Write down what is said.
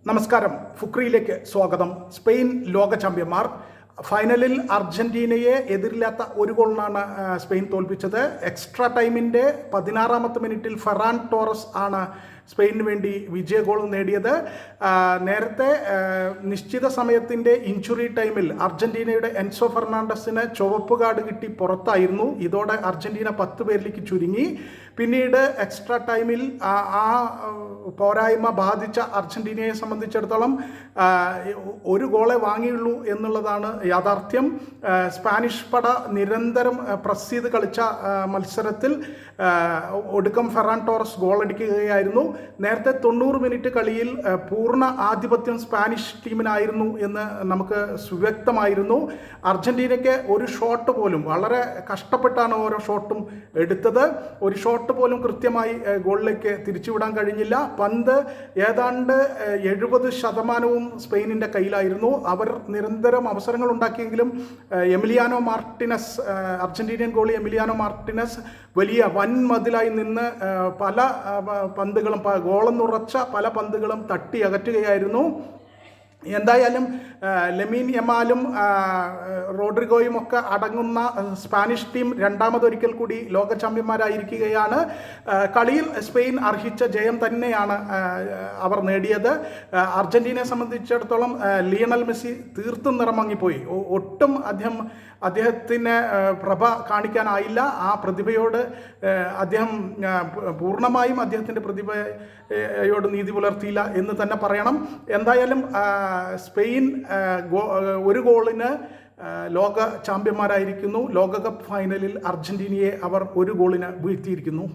നമസ്കാരം. ഫുക്രിയിലേക്ക് സ്വാഗതം. സ്പെയിൻ ലോക ചാമ്പ്യന്മാർ. ഫൈനലിൽ അർജന്റീനയെ എതിരില്ലാത്ത ഒരു ഗോളിനാണ് സ്പെയിൻ തോൽപ്പിച്ചത്. എക്സ്ട്രാ ടൈമിൻ്റെ 16-ാമത്തെ മിനിറ്റിൽ ഫെറാൻ ടോറസ് ആണ് സ്പെയിനിന് വേണ്ടി വിജയ ഗോൾ നേടിയത്. നേരത്തെ നിശ്ചിത സമയത്തിൻ്റെ ഇഞ്ചുറി ടൈമിൽ അർജന്റീനയുടെ എൻസോ ഫെർണാണ്ടസിന് ചുവപ്പ് കാർഡ് കിട്ടി പുറത്തായിരുന്നു. ഇതോടെ അർജന്റീന 10 പേരിലേക്ക് ചുരുങ്ങി. പിന്നീട് എക്സ്ട്രാ ടൈമിൽ ആ പോരായ്മ ബാധിച്ച അർജന്റീനയെ സംബന്ധിച്ചിടത്തോളം ഒരു ഗോളെ വാങ്ങിയുള്ളൂ എന്നുള്ളതാണ് യാഥാർത്ഥ്യം. സ്പാനിഷ് പട നിരന്തരം പ്രസ് ചെയ്ത് കളിച്ച മത്സരത്തിൽ ഒടുക്കം ഫെറാൻ ടോറസ് ഗോൾ അടിക്കുകയായിരുന്നു. നേരത്തെ 90 മിനിറ്റ് കളിയിൽ പൂർണ്ണ ആധിപത്യം സ്പാനിഷ് ടീമിനായിരുന്നു എന്ന് നമുക്ക് സുവ്യക്തമായിരുന്നു. അർജന്റീനയ്ക്ക് ഒരു ഷോട്ട് പോലും, വളരെ കഷ്ടപ്പെട്ടാണ് ഓരോ ഷോട്ടും എടുത്തത്, ഒരു ഷോട്ട് പോലും കൃത്യമായി ഗോളിലേക്ക് തിരിച്ചുവിടാൻ കഴിഞ്ഞില്ല. പന്ത് ഏതാണ്ട് 70% സ്പെയിനിൻ്റെ കയ്യിലായിരുന്നു. അവർ നിരന്തരം അവസരങ്ങൾ ഉണ്ടാക്കിയെങ്കിലും Emiliano Martinez, Argentinian goalie Emiliano Martinez വലിയ വൻ മതിലായി നിന്ന് പല പന്തുകളും, ഗോളെന്നുറച്ച പല പന്തുകളും തട്ടി അകറ്റുകയായിരുന്നു. എന്തായാലും ലെമീൻ യമാലും റോഡ്രിഗോയും ഒക്കെ അടങ്ങുന്ന സ്പാനിഷ് ടീം രണ്ടാമതൊരിക്കൽ കൂടി ലോക ചാമ്പ്യന്മാരായിരിക്കുകയാണ്. കളിയിൽ സ്പെയിൻ അർഹിച്ച ജയം തന്നെയാണ് അവർ നേടിയത്. അർജന്റീനയെ സംബന്ധിച്ചിടത്തോളം ലിയണൽ മെസ്സി തീർത്തും നിറമങ്ങിപ്പോയി. ഒട്ടും അദ്ദേഹത്തിന് പ്രഭ കാണിക്കാനായില്ല. ആ പ്രതിഭയോട് അദ്ദേഹം പൂർണ്ണമായും അദ്ദേഹത്തിൻ്റെ പ്രതിഭയോട് നീതി പുലർത്തിയില്ല എന്ന് തന്നെ പറയണം. എന്തായാലും സ്പെയിൻ ഒരു ഗോളിന് ലോക ചാമ്പ്യന്മാരായിരിക്കുന്നു. ലോകകപ്പ് ഫൈനലിൽ അർജന്റീനയെ അവർ ഒരു ഗോളിന് വീഴ്ത്തിയിരിക്കുന്നു.